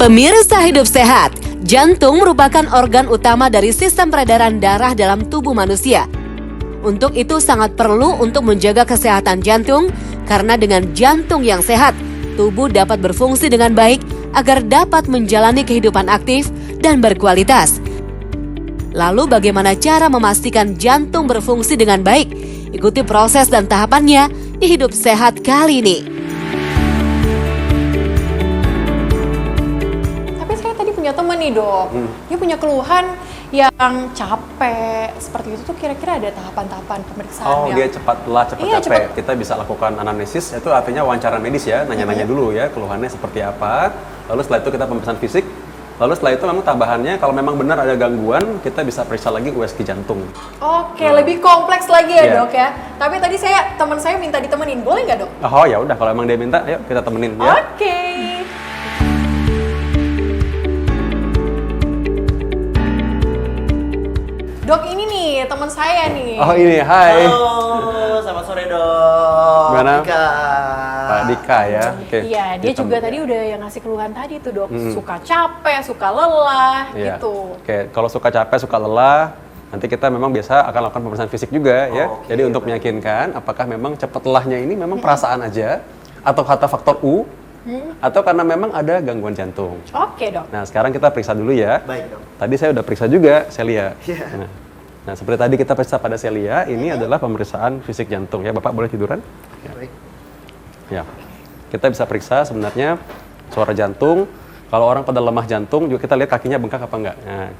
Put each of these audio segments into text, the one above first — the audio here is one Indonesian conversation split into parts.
Pemirsa Hidup Sehat, jantung merupakan organ utama dari sistem peredaran darah dalam tubuh manusia. Untuk itu sangat perlu untuk menjaga kesehatan jantung, karena dengan jantung yang sehat, tubuh dapat berfungsi dengan baik agar dapat menjalani kehidupan aktif dan berkualitas. Lalu bagaimana cara memastikan jantung berfungsi dengan baik? Ikuti proses dan tahapannya di Hidup Sehat kali ini. Punya teman nih dok, dia punya keluhan yang capek seperti itu tuh, kira-kira ada tahapan-tahapan pemeriksaannya? Dia cepat lelah, cepat capek. Kita bisa lakukan anamnesis, itu artinya wawancara medis ya, nanya-nanya dulu ya keluhannya seperti apa. Lalu setelah itu kita pemeriksaan fisik. Lalu setelah itu memang tambahannya kalau memang benar ada gangguan, kita bisa periksa lagi USG jantung. Oke, lebih kompleks lagi ya dok ya. Tapi tadi teman saya minta ditemenin, boleh nggak dok? Oh ya udah, kalau emang dia minta, ayo kita temenin ya. Oke. Dok, ini nih teman saya nih. Oh ini, hai. Halo, selamat sore dok. Gimana? Dika. Pak Dika ya. Oke. Iya, dia juga tadi udah yang ngasih keluhan tadi tuh dok. Suka capek, suka lelah gitu. Oke, kalau suka capek, suka lelah, nanti kita memang biasa akan lakukan pemeriksaan fisik juga ya. Jadi untuk meyakinkan apakah memang cepat lelahnya ini memang perasaan aja, atau kata faktor U, atau karena memang ada gangguan jantung. Oke dok. Nah sekarang kita periksa dulu ya. Baik dok. Tadi saya udah periksa juga Celia. Iya. Nah seperti tadi kita periksa pada Celia, ini adalah pemeriksaan fisik jantung ya. Bapak boleh tiduran? Ya. Baik. Ya. Kita bisa periksa sebenarnya suara jantung. Kalau orang pada lemah jantung juga kita lihat kakinya bengkak apa enggak. Nah,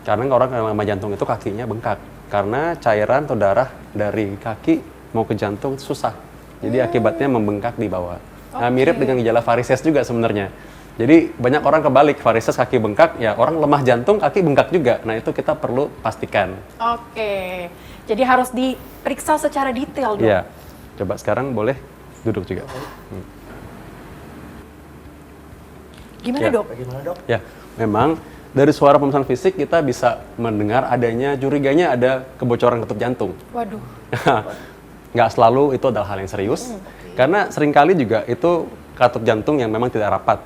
karena orang yang lemah jantung itu kakinya bengkak karena cairan atau darah dari kaki mau ke jantung susah. Jadi akibatnya membengkak di bawah. Nah, mirip dengan gejala varises juga sebenarnya. Jadi banyak orang kebalik, varises kaki bengkak, ya orang lemah jantung kaki bengkak juga. Nah itu kita perlu pastikan. Oke, jadi harus diperiksa secara detail dok. Iya, coba sekarang boleh duduk juga. Gimana dok? Bagaimana dok? Ya, memang dari suara pemeriksaan fisik kita bisa mendengar adanya curiganya ada kebocoran katup jantung. Waduh. Nggak selalu itu adalah hal yang serius, karena seringkali juga itu katup jantung yang memang tidak rapat.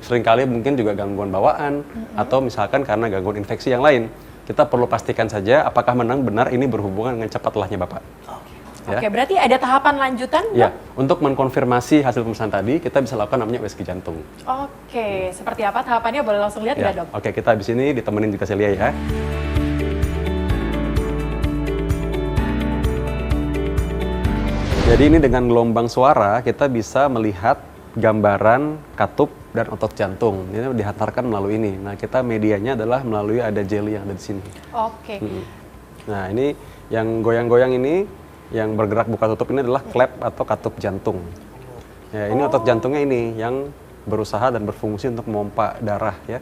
Seringkali mungkin juga gangguan bawaan, atau misalkan karena gangguan infeksi yang lain. Kita perlu pastikan saja apakah memang benar ini berhubungan dengan cepat lelahnya Bapak. Ya. Oke, berarti ada tahapan lanjutan dok? Ya, untuk mengkonfirmasi hasil pemeriksaan tadi, kita bisa lakukan namanya USG jantung. Oke, seperti apa tahapannya? Boleh langsung lihat nggak dok? Oke, kita habis ini ditemenin juga Celia ya. Jadi ini dengan gelombang suara kita bisa melihat gambaran katup dan otot jantung. Ini dihantarkan melalui ini. Nah, kita medianya adalah melalui ada jelly yang ada di sini. Oke. Nah, ini yang goyang-goyang ini, yang bergerak buka tutup ini adalah klep atau katup jantung. Ya, ini otot jantungnya ini yang berusaha dan berfungsi untuk memompa darah ya.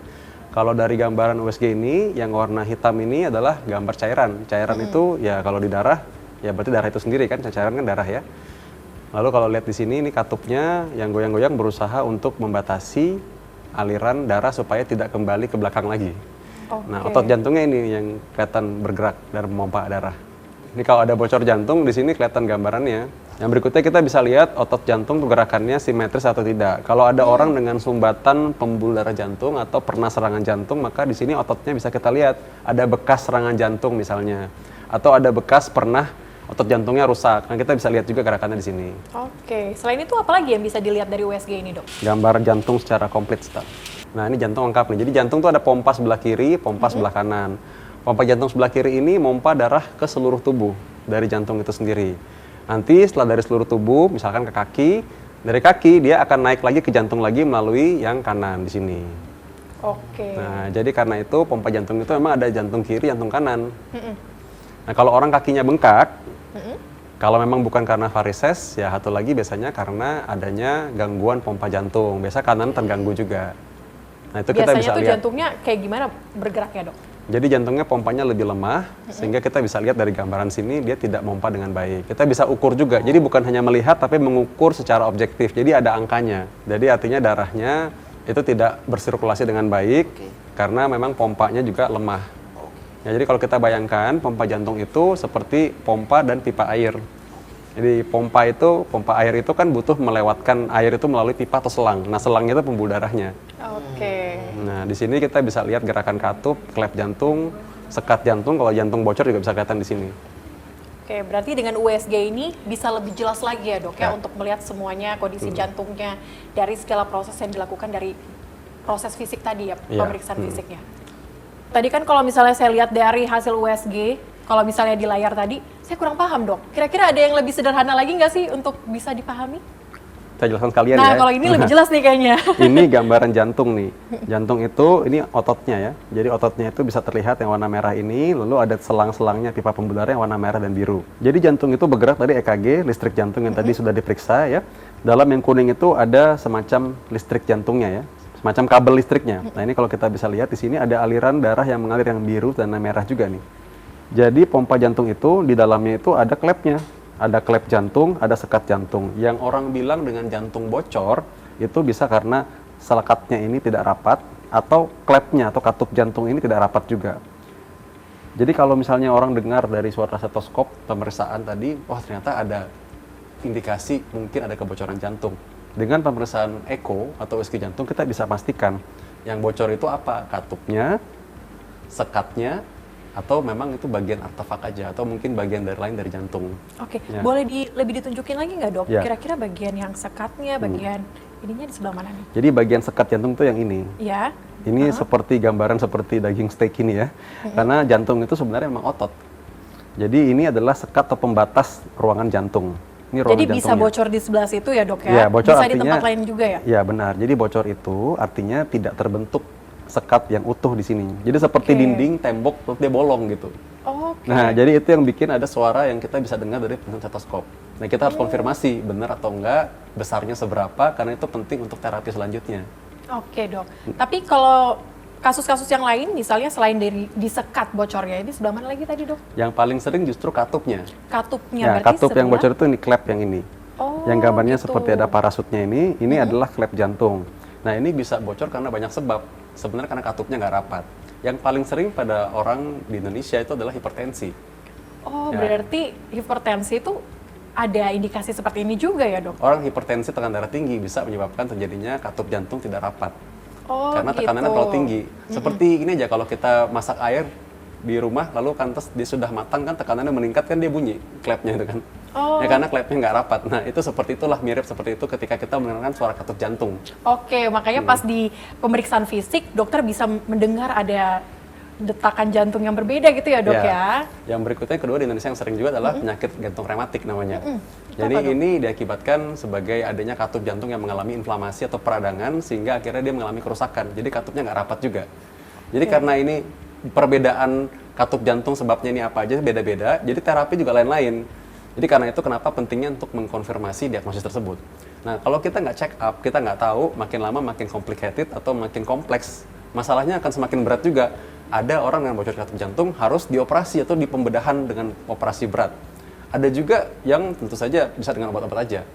Kalau dari gambaran USG ini, yang warna hitam ini adalah gambar cairan. Cairan itu ya kalau di darah, ya berarti darah itu sendiri kan, cairan kan darah ya. Lalu kalau lihat di sini, ini katupnya yang goyang-goyang berusaha untuk membatasi aliran darah supaya tidak kembali ke belakang lagi. Nah, otot jantungnya ini yang kelihatan bergerak dan memompa darah. Ini kalau ada bocor jantung, di sini kelihatan gambarannya. Yang berikutnya kita bisa lihat otot jantung gerakannya simetris atau tidak. Kalau ada orang dengan sumbatan pembuluh darah jantung atau pernah serangan jantung, maka di sini ototnya bisa kita lihat. Ada bekas serangan jantung misalnya. Atau ada bekas pernah otot jantungnya rusak. Nah, kita bisa lihat juga gerakannya di sini. Oke, selain itu apa lagi yang bisa dilihat dari USG ini dok? Gambar jantung secara komplit, Ustaz. Nah, ini jantung lengkap nih. Jadi jantung tuh ada pompa sebelah kiri, pompa sebelah kanan. Pompa jantung sebelah kiri ini mompa darah ke seluruh tubuh dari jantung itu sendiri. Nanti setelah dari seluruh tubuh, misalkan ke kaki, dari kaki dia akan naik lagi ke jantung lagi melalui yang kanan di sini. Oke. Nah, jadi karena itu pompa jantung itu memang ada jantung kiri, jantung kanan. Nah, kalau orang kakinya bengkak, kalau memang bukan karena varises, ya satu lagi biasanya karena adanya gangguan pompa jantung. Biasa kanan terganggu juga. Nah, itu kita bisa tuh lihat. jantungnya kayak gimana bergeraknya dok? Jadi jantungnya pompanya lebih lemah, sehingga kita bisa lihat dari gambaran sini dia tidak pompa dengan baik. Kita bisa ukur juga, jadi bukan hanya melihat tapi mengukur secara objektif. Jadi ada angkanya. Jadi artinya darahnya itu tidak bersirkulasi dengan baik, karena memang pompanya juga lemah. Ya, jadi kalau kita bayangkan pompa jantung itu seperti pompa dan pipa air. Jadi pompa air itu kan butuh melewatkan air itu melalui pipa atau selang. Nah, selangnya itu pembuluh darahnya. Oke. Nah, di sini kita bisa lihat gerakan katup, klep jantung, sekat jantung. Kalau jantung bocor juga bisa kelihatan di sini. Oke, berarti dengan USG ini bisa lebih jelas lagi ya dok ya Ya. untuk melihat semuanya kondisi jantungnya dari segala proses yang dilakukan dari proses fisik tadi ya, Iya. pemeriksaan fisiknya. Tadi kan kalau misalnya saya lihat dari hasil USG, kalau misalnya di layar tadi, saya kurang paham dok. Kira-kira ada yang lebih sederhana lagi nggak sih untuk bisa dipahami? Kita jelaskan sekalian Nah, ya. kalau ini lebih jelas nih kayaknya. Ini gambaran jantung nih. Jantung itu, ini ototnya ya. Jadi ototnya itu bisa terlihat yang warna merah ini, lalu ada selang-selangnya pipa pembuluh darah yang warna merah dan biru. Jadi jantung itu bergerak dari EKG, listrik jantung yang tadi sudah diperiksa ya. Dalam yang kuning itu ada semacam listrik jantungnya ya. Semacam kabel listriknya. Nah, ini kalau kita bisa lihat di sini ada aliran darah yang mengalir yang biru dan yang merah juga nih. Jadi pompa jantung itu di dalamnya itu ada klepnya. Ada klep jantung, ada sekat jantung. Yang orang bilang dengan jantung bocor itu bisa karena selekatnya ini tidak rapat atau klepnya atau katup jantung ini tidak rapat juga. Jadi kalau misalnya orang dengar dari suara stetoskop pemeriksaan tadi, wah ternyata ada indikasi mungkin ada kebocoran jantung. Dengan pemeriksaan echo atau USG jantung kita bisa pastikan yang bocor itu apa, katupnya, sekatnya, atau memang itu bagian artefak aja atau mungkin bagian lain dari jantung. Oke, Ya. boleh lebih ditunjukin lagi nggak dok? Ya. Kira-kira bagian yang sekatnya, bagian ininya di sebelah mana nih? Jadi bagian sekat jantung itu yang ini. Ya. Ini seperti gambaran seperti daging steak ini ya. Karena jantung itu sebenarnya memang otot. Jadi ini adalah sekat atau pembatas ruangan jantung. Ini ruangan Jadi bisa jantungnya. bocor di sebelah situ ya dok ya? Iya, bocor bisa di artinya- tempat lain juga ya? Ya benar. Jadi bocor itu artinya tidak terbentuk sekat yang utuh di sini. Jadi seperti Oke. dinding, tembok, terus dia bolong gitu. Oke. Nah, jadi itu yang bikin ada suara yang kita bisa dengar dari stetoskop. Nah, kita harus konfirmasi benar atau enggak, besarnya seberapa, karena itu penting untuk terapi selanjutnya. Oke dok. Tapi kalau kasus-kasus yang lain, misalnya selain dari disekat bocornya, ini sebelah mana lagi tadi dok? Yang paling sering justru katupnya. Katupnya Ya, berarti katup yang sebelah- bocor itu ini klep yang ini. Oh, Yang gambarnya gitu. seperti ada parasutnya ini adalah klep jantung. Nah, ini bisa bocor karena banyak sebab. Sebenarnya karena katupnya nggak rapat. Yang paling sering pada orang di Indonesia itu adalah hipertensi. Oh, Ya. berarti hipertensi itu ada indikasi seperti ini juga ya dok? Orang hipertensi tekan darah tinggi bisa menyebabkan terjadinya katup jantung tidak rapat. Oh, Karena tekanannya gitu. terlalu tinggi. Seperti ini aja kalau kita masak air di rumah lalu kan terus dia sudah matang kan tekanannya meningkat kan dia bunyi klepnya itu kan. Oh. Ya karena klepnya nggak rapat. Nah, itu seperti itulah mirip seperti itu ketika kita mendengarkan suara katup jantung. Oke, makanya pas di pemeriksaan fisik, dokter bisa mendengar ada detakan jantung yang berbeda gitu ya dok ya? Yang berikutnya kedua di Indonesia yang sering juga adalah penyakit jantung rematik namanya. Jadi Apa, Dok? ini diakibatkan sebagai adanya katup jantung yang mengalami inflamasi atau peradangan sehingga akhirnya dia mengalami kerusakan. Jadi katupnya nggak rapat juga. Jadi karena ini perbedaan katup jantung sebabnya ini apa aja beda-beda, jadi terapi juga lain-lain. Jadi karena itu kenapa pentingnya untuk mengkonfirmasi diagnosis tersebut. Nah kalau kita nggak check up, kita nggak tahu makin lama makin complicated atau makin kompleks, masalahnya akan semakin berat juga. Ada orang dengan bocor katup jantung harus dioperasi atau di pembedahan dengan operasi berat. Ada juga yang tentu saja bisa dengan obat-obat aja.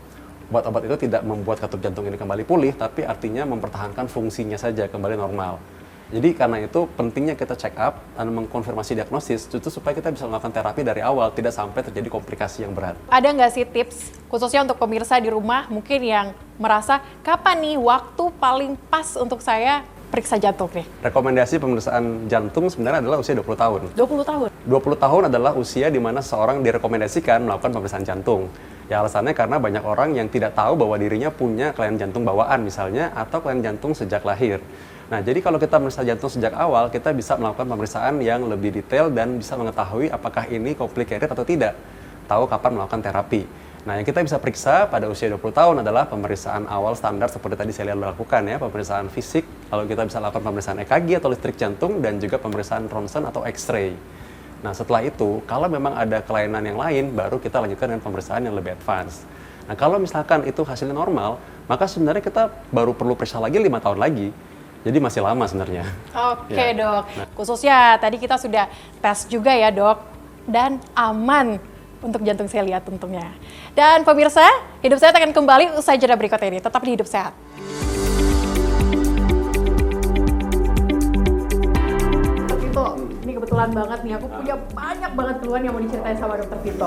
Obat-obat itu tidak membuat katup jantung ini kembali pulih, tapi artinya mempertahankan fungsinya saja kembali normal. Jadi karena itu pentingnya kita check up dan mengkonfirmasi diagnosis itu supaya kita bisa melakukan terapi dari awal, tidak sampai terjadi komplikasi yang berat. Ada nggak sih tips khususnya untuk pemirsa di rumah mungkin yang merasa kapan nih waktu paling pas untuk saya periksa jantung nih? Rekomendasi pemeriksaan jantung sebenarnya adalah usia 20 tahun. 20 tahun? 20 tahun adalah usia di mana seseorang direkomendasikan melakukan pemeriksaan jantung. Ya alasannya karena banyak orang yang tidak tahu bahwa dirinya punya kelainan jantung bawaan misalnya atau kelainan jantung sejak lahir. Nah, jadi kalau kita memeriksa jantung sejak awal, kita bisa melakukan pemeriksaan yang lebih detail dan bisa mengetahui apakah ini complicated atau tidak. Tahu kapan melakukan terapi. Nah, yang kita bisa periksa pada usia 20 tahun adalah pemeriksaan awal standar seperti tadi saya lakukan ya, pemeriksaan fisik, lalu kita bisa lakukan pemeriksaan EKG atau listrik jantung dan juga pemeriksaan ronsen atau X-ray. Nah, setelah itu, kalau memang ada kelainan yang lain, baru kita lanjutkan dengan pemeriksaan yang lebih advance. Nah, kalau misalkan itu hasilnya normal, maka sebenarnya kita baru perlu periksa lagi 5 tahun lagi. Jadi masih lama sebenarnya. Oke Ya. dok, khususnya tadi kita sudah tes juga ya dok, dan aman untuk jantung saya lihat tentunya. Dan pemirsa, Hidup Sehat akan kembali usai jeda berikut ini, tetap di Hidup Sehat. Itu, ini kebetulan kebetulan banget nih, aku punya banyak banget keluhan yang mau diceritain sama Dokter Vito.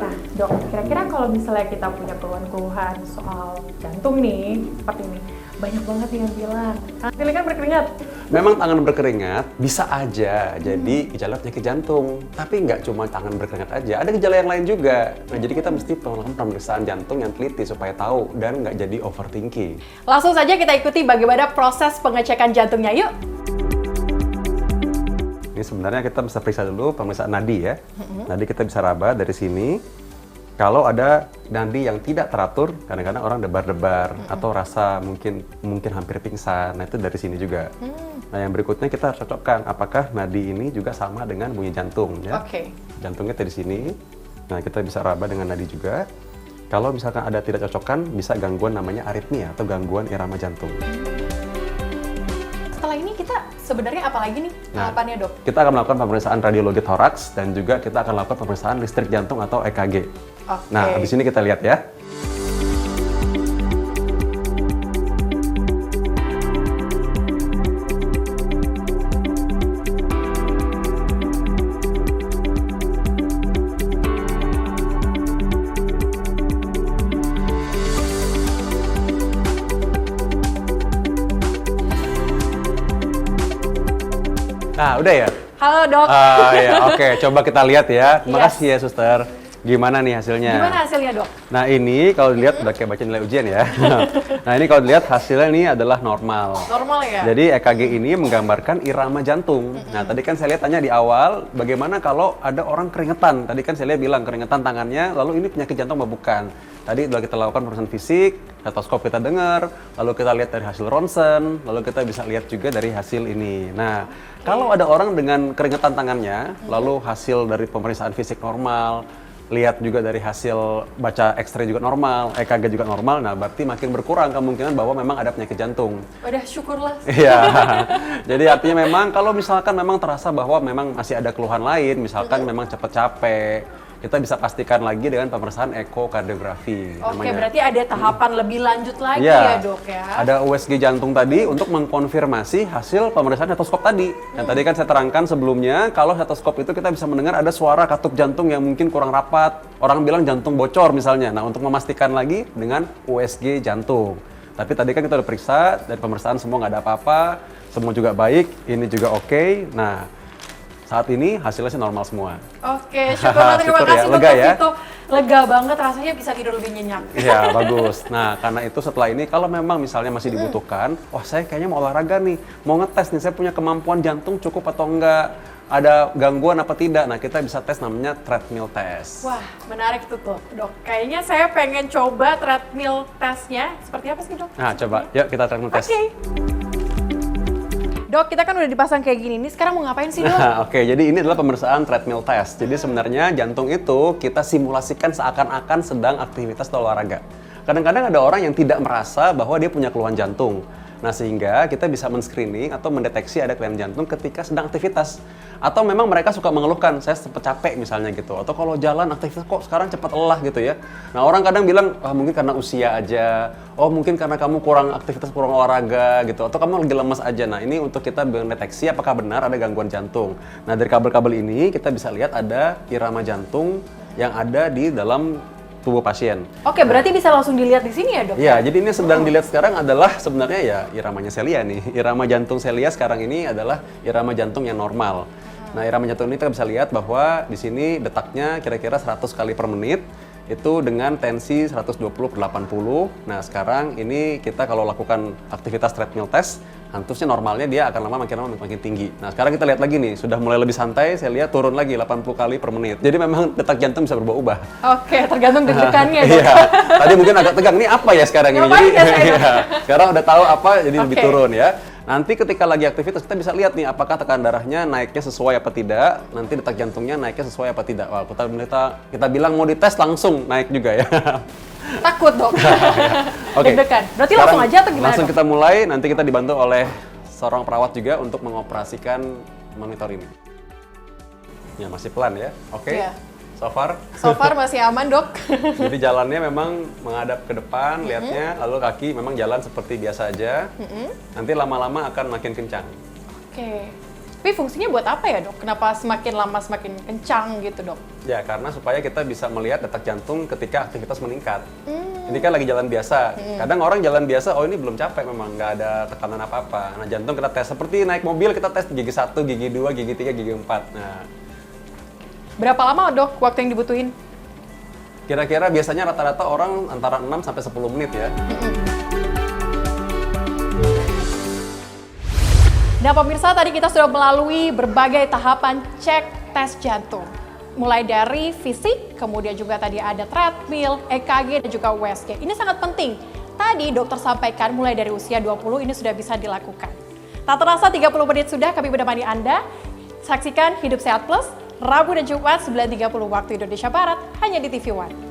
Nah, Dok, kira-kira kalau misalnya kita punya keluhan-keluhan soal jantung nih, seperti ini, banyak banget yang bilang, tangan kan berkeringat. Memang tangan berkeringat bisa aja jadi gejala penyakit jantung, tapi nggak cuma tangan berkeringat aja, ada gejala yang lain juga. Nah, jadi kita mesti melakukan pemeriksaan jantung yang teliti supaya tahu dan nggak jadi overthinking. Langsung saja kita ikuti bagaimana proses pengecekan jantungnya, yuk. Ini sebenarnya kita bisa periksa dulu pemeriksaan nadi ya. Nadi kita bisa raba dari sini. Kalau ada nadi yang tidak teratur, kadang-kadang orang debar-debar atau rasa mungkin hampir pingsan. Nah, itu dari sini juga. Nah, yang berikutnya kita harus cocokkan apakah nadi ini juga sama dengan bunyi jantung ya. Oke. Jantungnya dari sini. Nah, kita bisa raba dengan nadi juga. Kalau misalkan ada tidak cocokkan, bisa gangguan namanya aritmia atau gangguan irama jantung. Setelah ini kita sebenarnya apa lagi nih tahapannya, Dok? Kita akan melakukan pemeriksaan radiologi toraks dan juga kita akan lakukan pemeriksaan listrik jantung atau EKG. Oke. Nah, habis ini kita lihat ya. Nah, udah ya? Halo, Dok. Ya, oke. Coba kita lihat ya. Terima kasih ya, Suster. Gimana nih hasilnya? Gimana hasilnya, Dok? Nah, ini kalau dilihat udah kayak baca nilai ujian ya. Nah, ini kalau dilihat hasilnya ini adalah normal. Normal ya? Jadi EKG ini menggambarkan irama jantung. Nah, tadi kan saya lihat tanya di awal, bagaimana kalau ada orang keringetan? Tadi kan saya lihat bilang keringetan tangannya, lalu ini penyakit jantung atau bukan? Tadi sudah kita lakukan pemeriksaan fisik, stetoskop kita dengar, lalu kita lihat dari hasil ronsen, lalu kita bisa lihat juga dari hasil ini. Nah, kalau ada orang dengan keringetan tangannya, lalu hasil dari pemeriksaan fisik normal, lihat juga dari hasil baca X-ray juga normal, EKG juga normal, nah berarti makin berkurang kemungkinan bahwa memang ada penyakit jantung. Udah syukurlah. Iya, jadi artinya memang kalau misalkan memang terasa bahwa memang masih ada keluhan lain, misalkan memang cepat capek, kita bisa pastikan lagi dengan pemeriksaan ekokardiografi. Oke, berarti ada tahapan lebih lanjut lagi ya, Dok ya? Ada USG jantung tadi untuk mengkonfirmasi hasil pemeriksaan stetoskop tadi. Yang tadi kan saya terangkan sebelumnya, kalau stetoskop itu kita bisa mendengar ada suara katup jantung yang mungkin kurang rapat. Orang bilang jantung bocor misalnya. Nah, untuk memastikan lagi dengan USG jantung. Tapi tadi kan kita udah periksa, dan pemeriksaan semua nggak ada apa-apa, semua juga baik, ini juga oke. Nah, saat ini hasilnya sih normal semua. Oke, syukurlah. Terima Syukur kasih, ya, lega Dokter ya. Vito. Lega banget, rasanya bisa tidur lebih nyenyak. Iya, bagus. Nah, karena itu setelah ini kalau memang misalnya masih dibutuhkan, wah saya kayaknya mau olahraga nih, mau ngetes nih, saya punya kemampuan jantung cukup atau enggak, ada gangguan apa tidak. Nah, kita bisa tes namanya treadmill test. Wah, menarik tuh, Dok. Kayaknya saya pengen coba treadmill testnya. Seperti apa sih, Dok? Nah, coba, yuk kita treadmill test. Oke. Dok, kita kan udah dipasang kayak gini nih, sekarang mau ngapain sih, Dok? Nah, oke, jadi ini adalah pemeriksaan treadmill test. Jadi sebenarnya jantung itu kita simulasikan seakan-akan sedang aktivitas atau olahraga. Kadang-kadang ada orang yang tidak merasa bahwa dia punya keluhan jantung. Nah, sehingga kita bisa men-screening atau mendeteksi ada kelainan jantung ketika sedang aktivitas. Atau memang mereka suka mengeluhkan, saya cepat capek misalnya gitu. Atau kalau jalan aktivitas kok sekarang cepat lelah gitu ya. Nah, orang kadang bilang, mungkin karena usia aja. Oh, mungkin karena kamu kurang aktivitas, kurang olahraga gitu. Atau kamu lagi lemas aja. Nah, ini untuk kita mendeteksi apakah benar ada gangguan jantung. Nah, dari kabel-kabel ini kita bisa lihat ada irama jantung yang ada di dalam tubuh pasien. Oke, berarti bisa langsung dilihat di sini ya, Dok? Iya, jadi ini sedang dilihat sekarang adalah sebenarnya ya iramanya Celia nih. Irama jantung Celia sekarang ini adalah irama jantung yang normal. Nah, irama jantung ini kita bisa lihat bahwa di sini detaknya kira-kira 100 kali per menit. Itu dengan tensi 120/80. Nah, sekarang ini kita kalau lakukan aktivitas treadmill test, harusnya normalnya dia akan lama makin tinggi. Nah, sekarang kita lihat lagi nih, sudah mulai lebih santai, saya lihat turun lagi 80 kali per menit. Jadi memang detak jantung bisa berubah-ubah. Oke, tergantung deg-degannya, Dok. Iya, tadi mungkin agak tegang. Ini apa ya sekarang ini? Ngapain Jadi, ya saya? iya, sekarang udah tahu apa, jadi lebih Oke. turun ya. Nanti ketika lagi aktivitas kita bisa lihat nih apakah tekanan darahnya naiknya sesuai apa tidak. Nanti detak jantungnya naiknya sesuai apa tidak. Wah, kita bilang mau dites langsung naik juga ya. Takut, Dok. Oke. Deg-degan. Berarti Sekarang langsung aja atau gimana, Langsung Dok? kita mulai, nanti kita dibantu oleh seorang perawat juga untuk mengoperasikan monitor ini. Ya, masih pelan ya. Oke. Iya. So far. So far masih aman, Dok. Jadi jalannya memang menghadap ke depan, lihatnya, lalu kaki memang jalan seperti biasa aja. Nanti lama-lama akan makin kencang. Oke. Tapi fungsinya buat apa ya dok? Kenapa semakin lama semakin kencang gitu dok? Ya, karena supaya kita bisa melihat detak jantung ketika aktivitas meningkat. Ini kan lagi jalan biasa. Kadang orang jalan biasa, oh ini belum capek memang, nggak ada tekanan apa-apa. Nah, jantung kita tes seperti naik mobil, kita tes gigi 1, gigi 2, gigi 3, gigi 4. Nah, Berapa lama dok waktu yang dibutuhin? kira-kira biasanya rata-rata orang antara 6 sampai 10 menit ya. Nah pemirsa, tadi kita sudah melalui berbagai tahapan cek tes jantung. Mulai dari fisik, kemudian juga tadi ada treadmill, EKG, dan juga USG. Ini sangat penting. Tadi dokter sampaikan mulai dari usia 20 ini sudah bisa dilakukan. Tak terasa 30 menit sudah kami menemani Anda. Saksikan Hidup Sehat Plus, Rabu dan Jumat 9.30 waktu Indonesia Barat, hanya di TV One.